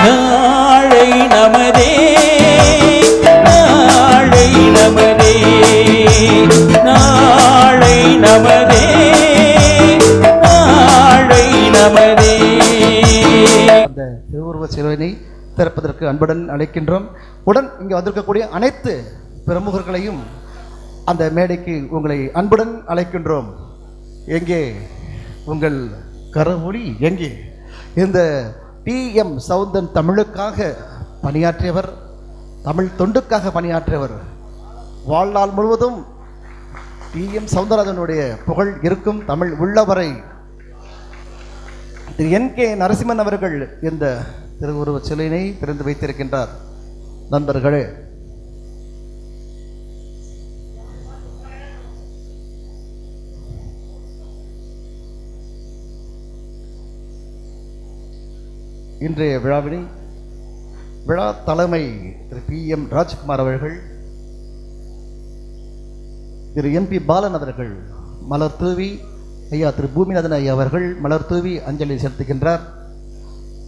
நாளை நமதே, நாளை நமதே, நாளை நமதே, நாளை நமதே. அந்த திருவுருவ சிலுவையை திறப்பதற்கு அன்புடன் அழைக்கின்றோம். உடன் இங்கே வந்திருக்கக்கூடிய அனைத்து பிரமுகர்களையும் அந்த மேடைக்கு உங்களை அன்புடன் அழைக்கின்றோம். எங்கே உங்கள் கரவொலி? எங்கே இந்த டி.எம். சௌந்தரன் தமிழுக்காக பணியாற்றியவர், தமிழ் தொண்டுக்காக பணியாற்றியவர். வாழ்நாள் முழுவதும் டி.எம். சௌந்தரராஜனுடைய புகழ் இருக்கும் தமிழ் உள்ளவரை. திரு என்.கே. நரசிம்மன் அவர்கள் இந்த திருவுருவ சிலையினை திறந்து வைத்திருக்கின்றார். நண்பர்களே, இன்றைய விழாவினை விழா தலைமை திரு பி.எம். ராஜ்குமார் அவர்கள், திரு எம்.பி. பாலன் அவர்கள் மலர் தூவி, ஐயா திரு பூமிநாதன் ஐயா அவர்கள் மலர் தூவி அஞ்சலி செலுத்துகின்றார்.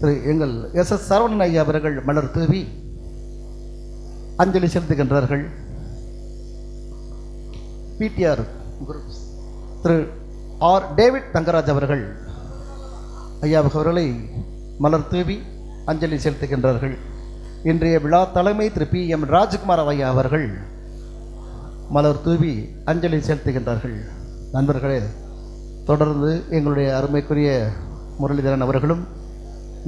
திரு எங்கள் எஸ்.எஸ். சரவணன் ஐயா அவர்கள் மலர் தூவி அஞ்சலி செலுத்துகின்றார்கள். பிடிஆர் திரு ஆர். டேவிட் தங்கராஜ் அவர்கள் ஐயா அவர்களை மலர் தூவி அஞ்சலி செலுத்துகின்றார்கள். இன்றைய விழா தலைமை திரு பி.எம். ராஜ்குமார் ஐயா அவர்கள் மலர் தூவி அஞ்சலி செலுத்துகின்றார்கள். நண்பர்களே, தொடர்ந்து எங்களுடைய அருமைக்குரிய முரளிதரன் அவர்களும்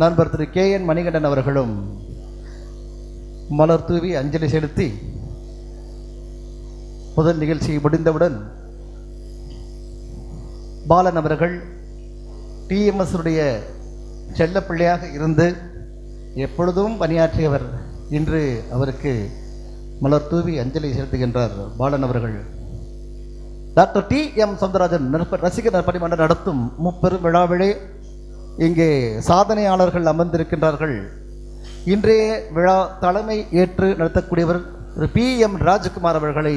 நண்பர் திரு கே.என். மணிகண்டன் அவர்களும் மலர் தூவி அஞ்சலி செலுத்தி முதல் நிகழ்ச்சி முடிந்தவுடன் பாலன் அவர்கள் டிஎம்எஸ்-உடைய செல்லப்பிள்ளையாக இருந்து எப்பொழுதும் பணியாற்றியவர், இன்று அவருக்கு மலர் தூவி அஞ்சலி செலுத்துகின்றார் பாலன் அவர்கள். Doctor TM. சௌந்தரராஜன் ரசிகர் நற்பணிமன்றம் நடத்தும் முப்பெரும் விழாவிலே இங்கே சாதனையாளர்கள் அமர்ந்திருக்கின்றார்கள். இன்றைய விழா தலைமை ஏற்று நடத்தக்கூடியவர் திரு பி.எம். ராஜ்குமார் அவர்களை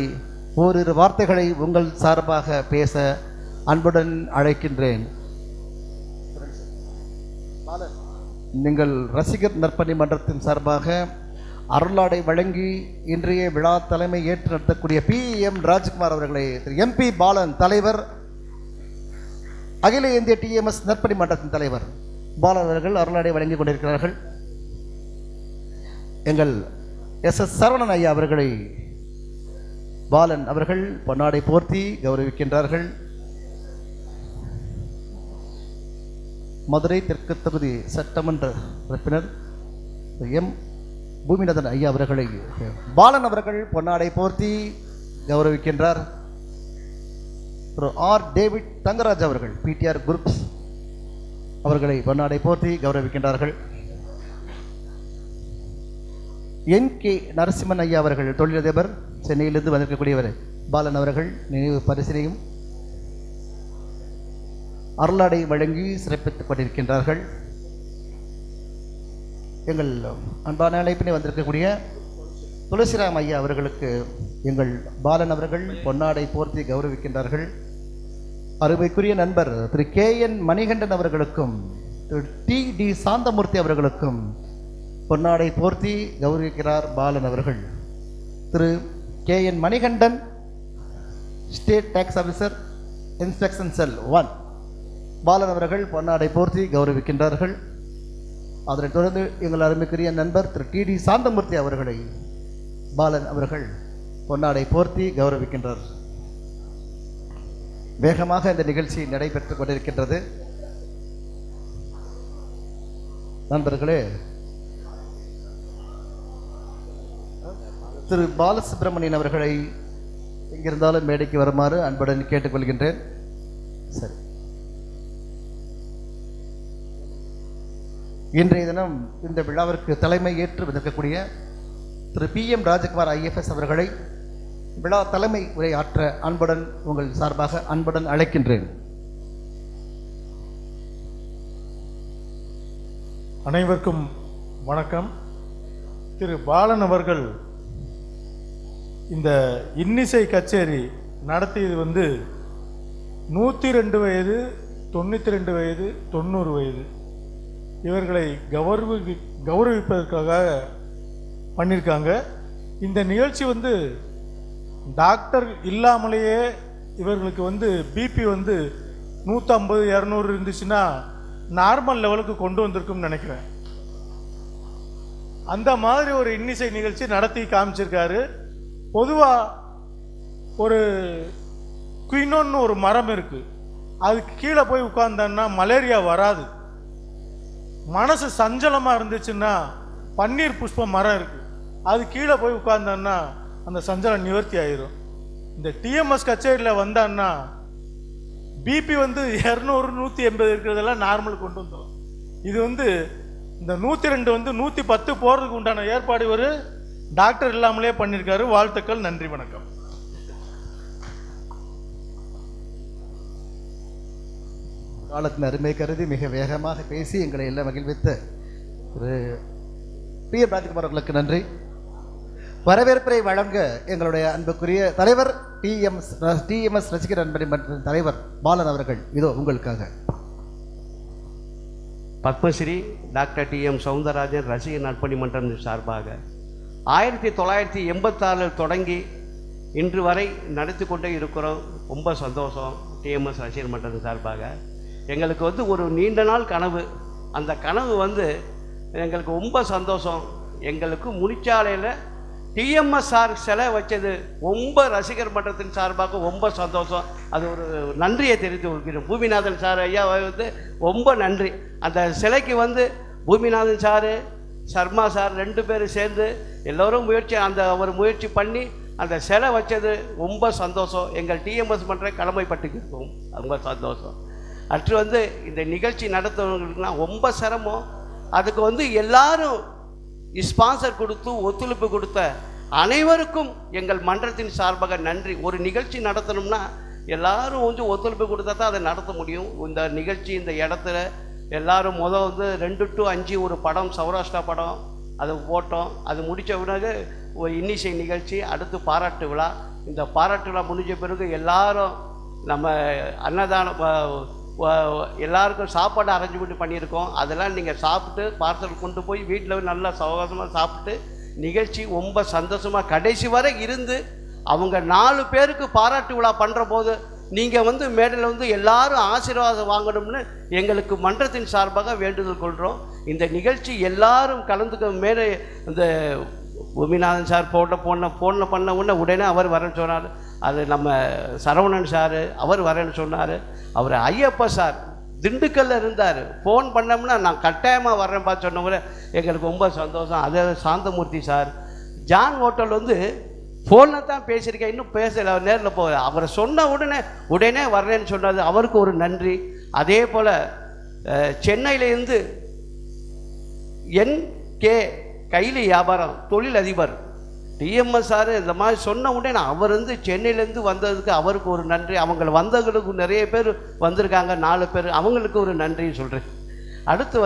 ஓரிரு வார்த்தைகளை உங்கள் சார்பாக பேச அன்புடன் அழைக்கின்றேன். நீங்கள் ரசிகர் நற்பணி மன்றத்தின் சார்பாக அருளாடை வழங்கி இன்றைய விழா தலைமை ஏற்று நடத்தக்கூடிய பி.எம். ராஜ்குமார் அவர்களை திரு எம்.பி. பாலன் தலைவர், அகில இந்திய டி.எம்.எஸ். நற்பணி மன்றத்தின் தலைவர் பாலன் அவர்கள் அருளாடை வழங்கி கொண்டிருக்கிறார்கள். எங்கள் எஸ்.எஸ். சரவணன் ஐயா அவர்களை பாலன் அவர்கள் பொன்னாடை போர்த்தி கௌரவிக்கின்றார்கள். மதுரை தெற்கு தொகுதி சட்டமன்ற உறுப்பினர் எம். பூமிநாதன் ஐயா அவர்களை பாலன் அவர்கள் பொன்னாடை போர்த்தி கௌரவிக்கின்றார். திரு ஆர். டேவிட் தங்கராஜ் அவர்கள் பிடிஆர் குரூப்ஸ் அவர்களை பொன்னாடை போர்த்தி கௌரவிக்கின்றார்கள். என்.கே. நரசிம்மன் ஐயா அவர்கள் தொழிலதிபர், சென்னையிலிருந்து வந்திருக்கக்கூடியவர் பாலன் அவர்கள் நினைவு பரிசினையும் அருளாடை வழங்கி சிறப்பித்துக் கொண்டிருக்கின்றார்கள். எங்கள் அன்பான அழைப்பினை வந்திருக்கக்கூடிய துளசிராம் ஐயா அவர்களுக்கு எங்கள் பாலன் அவர்கள் பொன்னாடை போர்த்தி கௌரவிக்கின்றார்கள். அருமைக்குரிய நண்பர் திரு கே.என். மணிகண்டன் அவர்களுக்கும் திரு டி.டி. சாந்தமூர்த்தி அவர்களுக்கும் பொன்னாடை போர்த்தி கௌரவிக்கிறார் பாலன் அவர்கள். திரு K N. Manikandan, state tax officer, inspection cell 1, Balan அவர்கள் பொன்னாடை போர்த்தி கௌரவிக்கின்றார்கள். அதனைத் தொடர்ந்து எங்கள் அருமைக்குரிய நண்பர் திரு டி.டி. சாந்தமூர்த்தி அவர்களை பாலன் அவர்கள் பொன்னாடை போர்த்தி கௌரவிக்கின்றார். வேகமாக இந்த நிகழ்ச்சி நடைபெற்றுக் கொண்டிருக்கின்றது. நண்பர்களே, திரு பாலசுப்ரமணியன் அவர்களை எங்கிருந்தாலும் மேடைக்கு வருமாறு அன்புடன் கேட்டுக்கொள்கின்றேன். சரி, இன்றைய தினம் இந்த விழாவிற்கு தலைமை ஏற்று வந்திருக்கக்கூடிய திரு பி.எம். ராஜ்குமார் ஐஎஃப்எஸ் அவர்களை விழா தலைமை உரையாற்ற அன்புடன் உங்கள் சார்பாக அன்புடன் அழைக்கின்றேன். அனைவருக்கும் வணக்கம். திரு பாலன் அவர்கள் இந்த இன்னிசை கச்சேரி நடத்தியது 102 வயது, 92 வயது, 90 வயது இவர்களை கௌரவிப்பதற்காக பண்ணியிருக்காங்க. இந்த நிகழ்ச்சி வந்து டாக்டர் இல்லாமலேயே இவர்களுக்கு பிபி 150 200 இருந்துச்சுன்னா நார்மல் லெவலுக்கு கொண்டு வந்திருக்கும்னு நினைக்கிறேன். அந்த மாதிரி ஒரு இன்னிசை நிகழ்ச்சி நடத்தி காமிச்சிருக்காரு. பொதுவாக ஒரு குயினோன்னு ஒரு மரம் இருக்கு, அதுக்கு கீழே போய் உட்கார்ந்தோன்னா மலேரியா வராது. மனசு சஞ்சலமாக இருந்துச்சுன்னா பன்னீர் புஷ்ப மரம் இருக்கு, அது கீழே போய் உட்கார்ந்தோன்னா அந்த சஞ்சலம் நிவர்த்தி ஆயிரும். இந்த டிஎம்எஸ் கச்சேரியில் வந்தான்னா பிபி 200 180 இருக்கிறதெல்லாம் நார்மல் கொண்டு வந்துடும். இது இந்த 102 110 போகிறதுக்கு உண்டான ஏற்பாடு ஒரு டாக்டர் இல்லாமலே பண்ணியிருக்காரு. வாழ்த்துக்கள், நன்றி, வணக்கம். காலத்தின் அருமை கருதி மிக வேகமாக பேசி எங்களை எல்லாம் மகிழ்வித்த ஒரு PM ராஜ்குமார் அவர்களுக்கு நன்றி. வரவேற்பை வழங்க எங்களுடைய அன்புக்குரிய தலைவர் TMS ரசிகர் அன்பணி மன்ற தலைவர் பாலன் அவர்கள் இதோ உங்களுக்காக. பத்மஸ்ரீ டாக்டர் TM சவுந்தரராஜன் ரசிகர் நற்பணி மன்றம் சார்பாக 1986 தொடங்கி இன்று வரை நடத்தி கொண்டே இருக்கிறோம். ரொம்ப சந்தோஷம். TMS ரசிகர் மன்றத்தின் சார்பாக எங்களுக்கு ஒரு நீண்ட நாள் கனவு. அந்த கனவு எங்களுக்கு ரொம்ப சந்தோஷம். எங்களுக்கு முனிச்சாலையில் TMS சார் சிலை வச்சது ரொம்ப ரசிகர் மன்றத்தின் சார்பாக ரொம்ப சந்தோஷம். அது ஒரு நன்றியை தெரிவித்து கொடுக்கிறோம். பூமிநாதன் சார் ஐயா ரொம்ப நன்றி. அந்த சிலைக்கு பூமிநாதன் சார் சர்மா சார் 2 பேரும் சேர்ந்து எல்லோரும் அவர் முயற்சி பண்ணி அந்த சிலை வச்சது ரொம்ப சந்தோஷம். எங்கள் TMS மன்ற கடமைப்பட்டுக்கிருக்கோம். ரொம்ப சந்தோஷம். அடுத்து இந்த நிகழ்ச்சி நடத்துவவங்களுக்குனா ரொம்ப சிரமம். அதுக்கு எல்லாரும் ஸ்பான்சர் கொடுத்து ஒத்துழைப்பு கொடுத்த அனைவருக்கும் எங்கள் மன்றத்தின் சார்பாக நன்றி. ஒரு நிகழ்ச்சி நடத்தணும்னா எல்லாரும் ஒத்துழைப்பு கொடுத்தா தான் அதை நடத்த முடியும். இந்த நிகழ்ச்சி இந்த இடத்துல எல்லாரும் 2 to 5 ஒரு படம், சௌராஷ்டிரா படம் அதை போட்டோம். அது முடித்த பிறகு ஒரு இன்னிசை நிகழ்ச்சி, அடுத்து பாராட்டு விழா. இந்த பாராட்டு விழா முடிஞ்ச பிறகு எல்லாரும் நம்ம அன்னதானம் எல்லாருக்கும் சாப்பாடு அரேஞ்ச்மெண்ட் பண்ணியிருக்கோம். அதெல்லாம் நீங்கள் சாப்பிட்டு பார்சல் கொண்டு போய் வீட்டில் நல்லா சௌகரியமாக சாப்பிட்டு நிகழ்ச்சி ரொம்ப சந்தோஷமாக கடைசி வரை இருந்து அவங்க 4 பேருக்கு பாராட்டு விழா பண்ணுற போது நீங்கள் மேடையில் எல்லாரும் ஆசீர்வாதம் வாங்கணும்னு எங்களுக்கு மன்றத்தின் சார்பாக வேண்டுதல் கொள்கிறோம். இந்த நிகழ்ச்சி எல்லாரும் கலந்துக்க மேலே இந்த பூமிநாதன் சார் ஃபோனில் பண்ண உடனே அவர் வரேன்னு சொன்னார். அது நம்ம சரவணன் சார் அவர் வரேன்னு சொன்னார். அவர் ஐயப்பா சார் திண்டுக்கல்ல இருந்தார். ஃபோன் பண்ணோம்னா நான் கட்டாயமாக வரேன்ப்பா சொன்னவரை எங்களுக்கு ரொம்ப சந்தோஷம். அதே சாந்தமூர்த்தி சார் ஜான் ஹோட்டல் ஃபோனில் தான் பேசியிருக்கேன், இன்னும் பேசலை, அவர் நேரில் போக அவரை சொன்ன உடனே வர்றேன்னு சொன்னது அவருக்கு ஒரு நன்றி. அதே போல் சென்னையிலேருந்து NK கைலி வியாபாரம் தொழிலதிபர் TMS சார் இந்த மாதிரி சொன்ன உடனே அவர் சென்னையிலேருந்து வந்ததுக்கு அவருக்கு ஒரு நன்றி. அவங்க வந்தவங்களுக்கு நிறைய பேர் வந்திருக்காங்க, 4 பேர், அவங்களுக்கு ஒரு நன்றி சொல்கிறேன். அடுத்து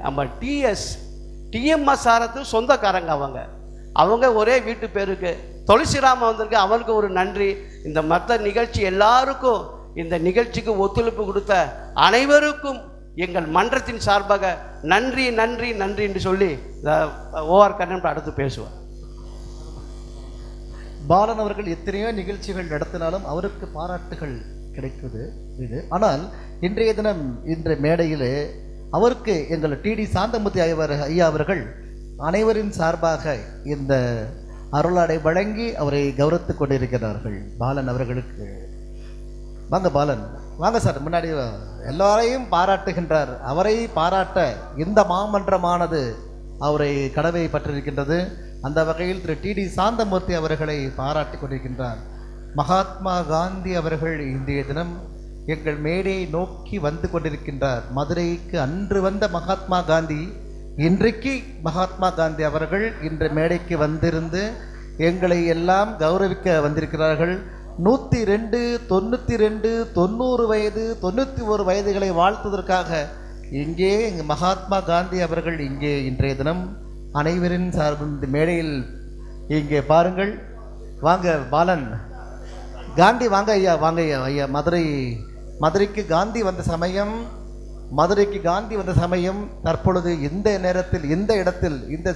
நம்ம TMS சாரத்து சொந்தக்காரங்க, அவங்க ஒரே வீட்டு பேருக்கு துளசிராம வந்திருக்கு, அவருக்கு ஒரு நன்றி. இந்த மற்ற நிகழ்ச்சி எல்லாருக்கும் இந்த நிகழ்ச்சிக்கு ஒத்துழைப்பு கொடுத்த அனைவருக்கும் எங்கள் மன்றத்தின் சார்பாக நன்றி நன்றி நன்றி என்று சொல்லி OR கண்ணன் அடுத்து பேசுவார். பாலன் அவர்கள் எத்தனையோ நிகழ்ச்சிகள் நடத்தினாலும் அவருக்கு பாராட்டுகள் கிடைக்குது இது. ஆனால் இன்றைய தினம் இன்றைய மேடையிலே அவருக்கு எங்கள் TD சாந்தமூர்த்தி ஐயா அவர்கள் அனைவரின் சார்பாக இந்த அருளாடை வழங்கி அவரை கௌரவித்துக் கொண்டிருக்கிறார்கள். பாலன் அவர்களுக்கு வாங்க, பாலன் வாங்க சார், முன்னாடி எல்லாரையும் பாராட்டுகின்றார். அவரை பாராட்ட இந்த மாமன்றமானது அவரை கடவை பற்றிருக்கின்றது. அந்த வகையில் திரு TD சாந்தமூர்த்தி அவர்களை பாராட்டி கொண்டிருக்கின்றார். மகாத்மா காந்தி அவர்கள் இன்றைய தினம் எங்கள் மேடையை நோக்கி வந்து கொண்டிருக்கின்றார். மதுரைக்கு அன்று வந்த மகாத்மா காந்தி இன்றைக்கு மகாத்மா காந்தி அவர்கள் இன்று மேடைக்கு வந்திருந்து எங்களை எல்லாம் கௌரவிக்க வந்திருக்கிறார்கள். 102, 92, 90 வயது, 91 வயதுகளை வாழ்த்துவதற்காக இங்கே மகாத்மா காந்தி அவர்கள் இங்கே இன்றைய தினம் அனைவரின் சார்பு மேடையில் இங்கே பாருங்கள். வாங்க பாலன், காந்தி வாங்க ஐயா, வாங்க ஐயா. ஐயா மதுரைக்கு காந்தி வந்த சமயம் மதுரைக்கு காந்தி வந்த சமயம் தற்பொழுது இந்த நேரத்தில் இந்த இடத்தில் இந்த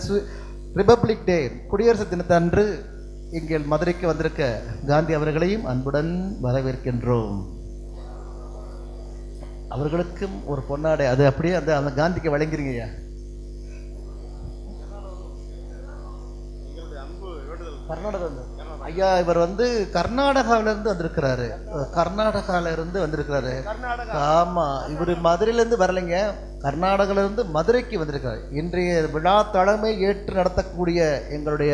ரிபப்ளிக் டே குடியரசு தினத்தன்று இங்கே மதுரைக்கு வந்திருக்க காந்தி அவர்களையும் அன்புடன் வரவேற்கின்றோம். அவர்களுக்கும் ஒரு பொன்னாடை அது அப்படியே அந்த காந்திக்கு வழங்குறீங்கய்யா. கர்நாடகா ஐயா இவர் கர்நாடகாவிலிருந்து வந்திருக்கிறாரு. கர்நாடகாவிலிருந்து வந்திருக்கிறாரு. ஆமா, இவர் மதுரையிலேருந்து வரலைங்க, கர்நாடகாவிலிருந்து மதுரைக்கு வந்திருக்காரு. இன்றைய விழா தலைமை ஏற்று நடத்தக்கூடிய எங்களுடைய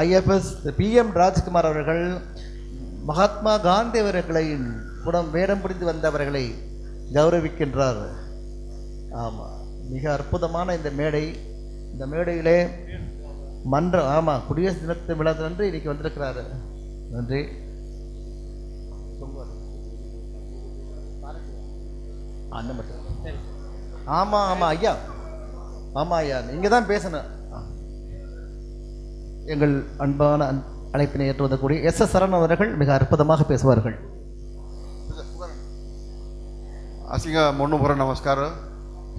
ஐஎஃப்எஸ் பிஎம் ராஜ்குமார் அவர்கள் மகாத்மா காந்தி அவர்களின் வேடம் பிடித்து வந்தவர்களை கௌரவிக்கின்றார். ஆமாம், மிக அற்புதமான இந்த மேடை. இந்த மேடையிலே மன்றம் ஆமாம் குடியரசு தினத்து விழாவின்று இன்னைக்கு வந்திருக்கிறாரு. நன்றி. ஆமாம் ஆமாம் ஐயா, ஆமாம் ஐயா, நீங்கள் தான் பேசணும். எங்கள் அன்பான அழைப்பினை ஏற்று வந்தக்கூடிய எஸ்.எஸ். சரண் அவர்கள் மிக அற்புதமாக பேசுவார்கள். ಅಸಿಗ ಮೊಣ್ಣುಪುರ ನಮಸ್ಕಾರ.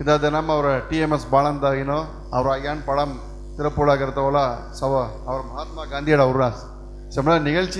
ಇದಾದ ನಮ್ಮ ಅವರ TMS ಬಾಳಂದ ಏನೋ ಅವ್ರ ಅಯ್ಯಾನ್ ಪಳಂ ತಿರುಪುಳಾಗಿರ್ತಾವಲ್ಲ ಸವ ಅವ್ರ ಮಹಾತ್ಮ ಗಾಂಧಿಯಡ ಅವ್ರ ನಿಗழ்ச்சி